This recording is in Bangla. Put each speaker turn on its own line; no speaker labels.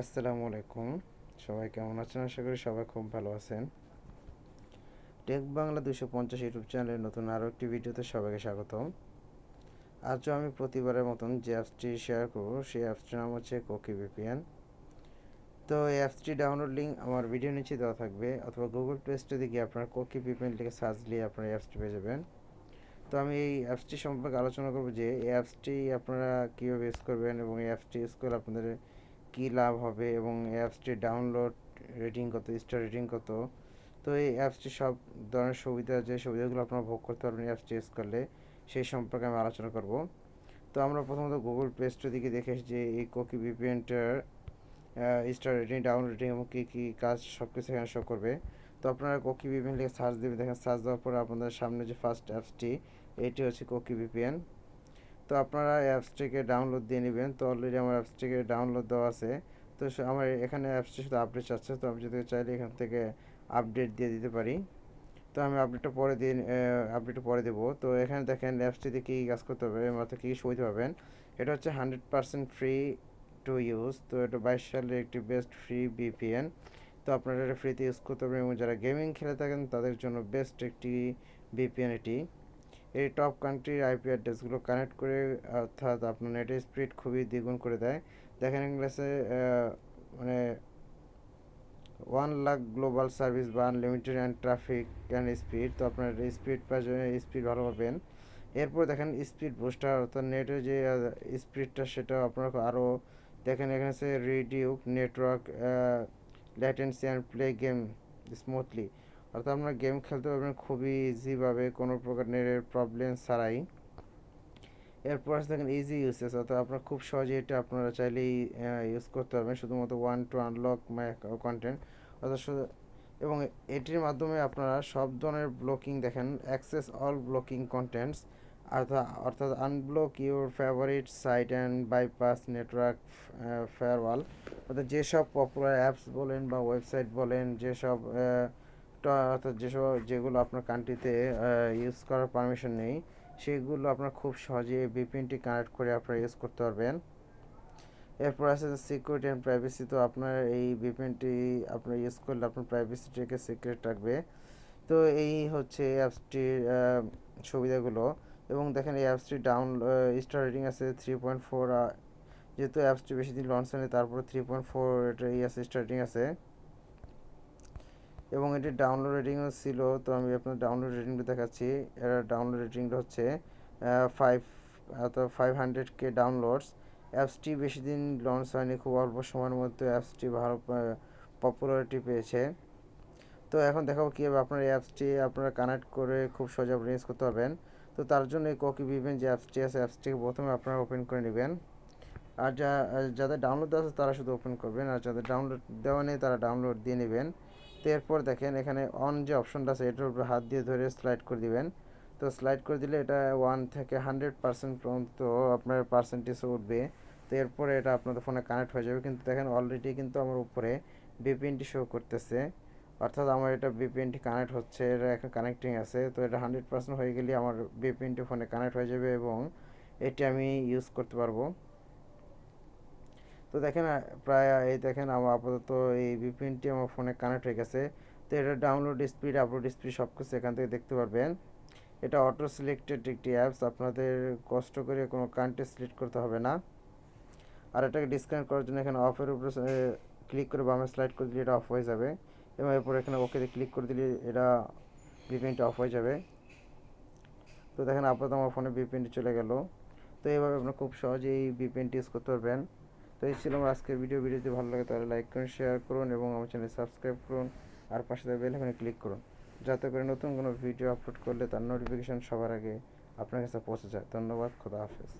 আসসালামু আলাইকুম। সবাই কেমন আছেন? আশা করি সবাই খুব ভালো আছেন। টেক বাংলা 250 ইউটিউব চ্যানেলের নতুন আরও একটি ভিডিওতে সবাইকে স্বাগতম। আজও আমি প্রতিবারের মতন যে অ্যাপসটি শেয়ার করব সেই অ্যাপসটির নাম হচ্ছে কোকি ভিপিএন। তো এই অ্যাপসটি ডাউনলোড লিঙ্ক আমার ভিডিও নিচে দেওয়া থাকবে, অথবা গুগল প্লে স্টোরে গিয়ে আপনারা কোকি ভিপিএন লিখে সার্চ দিয়ে আপনারা এই অ্যাপসটি পেয়ে যাবেন। তো আমি এই অ্যাপসটি সম্পর্কে আলোচনা করব যে এই অ্যাপসটি আপনারা কীভাবে ইউজ করবেন এবং এই অ্যাপসটি ইউজ করলে আপনাদের কী লাভ হবে, এবং এই অ্যাপসটির ডাউনলোড রেটিং কত, স্টার রেটিং কত। তো এই অ্যাপসটি সব ধরনের সুবিধা, যে সুবিধাগুলো আপনারা ভোগ করতে পারবেন এই অ্যাপসটি ইউজ করলে, সেই সম্পর্কে আমি আলোচনা করব। তো আমরা প্রথমত গুগল প্লে স্টোর দিকে দেখে যে এই কোকি ভিপিএনটার স্টার রেটিং, ডাউনলোড রেটিং এবং কী কী কাজ সব কিছু এখানে শো করবে। তো আপনারা কোকি ভিপিএন লিখে সার্চ দেবেন। দেখেন সার্চ দেওয়ার পরে আপনাদের সামনে যে ফার্স্ট অ্যাপসটি, এটি হচ্ছে কোকি ভিপিএন। তো আপনারা অ্যাপসটিকে ডাউনলোড দিয়ে নেবেন। তো অলরেডি আমার অ্যাপসটিকে ডাউনলোড দেওয়া আছে। তো আমার এখানে অ্যাপসটি শুধু আপডেট চাচ্ছে, তো আমি যদি চাইলে এখান থেকে আপডেট দিয়ে দিতে পারি। তো আমি আপডেটটা পরে দেবো। তো এখানে দেখেন অ্যাপসটিতে কী কাজ করতে হবে, অর্থাৎ কী সুবিধা পাবেন। এটা হচ্ছে 100% ফ্রি টু ইউজ। তো এটা 22 সালের একটি বেস্ট ফ্রি ভিপিএন। তো আপনারা এটা ফ্রিতে ইউজ করতে পারবেন, এবং যারা গেমিং খেলে থাকেন তাদের জন্য বেস্ট একটি ভিপিএন এটি। এই টপ কান্ট্রির আইপি অ্যাড্রেসগুলো কানেক্ট করে, অর্থাৎ আপনার নেটের স্পিড খুবই দ্বিগুণ করে দেয়। দেখেন ইংলিশে মানে 1 লাখ গ্লোবাল সার্ভিস বা unlimited and traffic and speed. তো আপনার স্পিড ভালো পাবেন। এরপর দেখেন স্পিড বুস্টার, অর্থাৎ নেটের যে স্পিডটা সেটা আপনার আরও দেখেন এখানে আছে reduce network latency and play game smoothly. অর্থাৎ আপনারা গেম খেলতে পারবেন খুবই ইজিভাবে, কোনো প্রকার নেটের প্রবলেম ছাড়াই। এরপর আছে দেখেন ইজি ইউসেস, অর্থাৎ আপনারা খুব সহজে এটা আপনারা চাইলেই ইউজ করতে পারবেন, শুধুমাত্র one two unlock my content. অর্থাৎ এবং এটির মাধ্যমে আপনারা সব ধরনের ব্লকিং, দেখেন অ্যাক্সেস অল ব্লকিং কন্টেন্টস, অর্থাৎ unblock your favourite site and bypass network firewall. অর্থাৎ যেসব পপুলার অ্যাপস বলেন বা ওয়েবসাইট বলেন, যেসব অর্থাৎ যেগুলো আপনার কান্ট্রিতে ইউজ করার পারমিশন নেই, সেগুলো আপনার খুব সহজে ভিপিএনটি কানেক্ট করে আপনারা ইউজ করতে পারবেন। এরপর আছে সিকিউরিটি অ্যান্ড প্রাইভেসি। তো আপনার এই ভিপিএনটি আপনার ইউজ করলে আপনার প্রাইভেসিটাকে সিক্রেট রাখবে। তো এই হচ্ছে অ্যাপসটির সুবিধাগুলো। এবং দেখেন এই অ্যাপসটির স্টার রেটিং আছে 3.4। যেহেতু অ্যাপসটি বেশি দিন লঞ্চ হয়নি, তারপরে 3.4 এটা আছে স্টার রেটিং আছে, এবং এটির ডাউনলোড রেটিংও ছিল। তো আমি আপনার ডাউনলোড রেটিংটা দেখাচ্ছি। এর ডাউনলোড রেটিংটা হচ্ছে 5, অর্থাৎ 500K ডাউনলোডস। অ্যাপসটি বেশি দিন লঞ্চ হয়নি, খুব অল্প সময়ের মধ্যে অ্যাপসটি ভালো পপুলারিটি পেয়েছে। তো এখন দেখাবো কীভাবে আপনার এই অ্যাপসটি আপনারা কানেক্ট করে খুব সহজে আপনি ইউজ করতে পারবেন। তো তার জন্য এই কোকি ভিপিএন যে অ্যাপসটি আছে, অ্যাপসটিকে প্রথমে আপনারা ওপেন করে নেবেন। আর যাদের ডাউনলোড দেওয়া আছে তারা শুধু ওপেন করবেন, আর যাদের ডাউনলোড দেওয়া নেই তারা ডাউনলোড দিয়ে নেবেন। তো এরপর দেখেন এখানে অন যে অপশনটা আছে, এটার উপরে হাত দিয়ে ধরে স্লাইড করে দিবেন। তো স্লাইড করে দিলে এটা 1 থেকে 100% পর্যন্ত আপনার পার্সেন্টেজ উঠবে। তো এরপরে এটা আপনাদের ফোনে কানেক্ট হয়ে যাবে। কিন্তু দেখেন অলরেডি কিন্তু আমার উপরে ভিপিএনটি শো করতেছে, অর্থাৎ আমার এটা ভিপিএনটি কানেক্ট হচ্ছে, এটা এখন কানেক্টিং আছে। তো এটা 100% হয়ে গেলে আমার ভিপিএনটি ফোনে কানেক্ট হয়ে যাবে, এবং এটি আমি ইউজ করতে পারবো। তো দেখেন প্রায় এই দেখেন আমার আপাতত এই ভিপিএনটি আমার ফোনে কানেক্ট হয়ে গেছে। তো এটা ডাউনলোড স্পিড, আপলোড স্পিড সব কিছু এখান থেকে দেখতে পারবেন। এটা অটো সিলেক্টেড একটি অ্যাপস, আপনাদের কষ্ট করে কোনো কান্ট্রি সিলেক্ট করতে হবে না। আর এটাকে ডিসকানেক্ট করার জন্য এখানে অফের উপরে ক্লিক করে বামে স্লাইড করে দিলে এটা অফ হয়ে যাবে, এবং এরপর এখানে ওকেতে ক্লিক করে দিলে এটা ভিপিএনটি অফ হয়ে যাবে। তো দেখেন আপাতত আমার ফোনে ভিপিএনটি চলে গেল। তো এইভাবে আপনারা খুব সহজেই এই ভিপিএনটি ইউজ করতে পারবেন। তো এই ছিল আমার আজকের ভিডিও যদি ভালো লাগে তাহলে লাইক করুন, শেয়ার করুন, এবং আমার চ্যানেল সাবস্ক্রাইব করুন। আর পাশে থাকা বেল আইকনে ক্লিক করুন, যাতে করে নতুন কোনো ভিডিও আপলোড করলে তার নোটিফিকেশান সবার আগে আপনার কাছে পৌঁছে যায়। ধন্যবাদ, খোদা হাফেজ।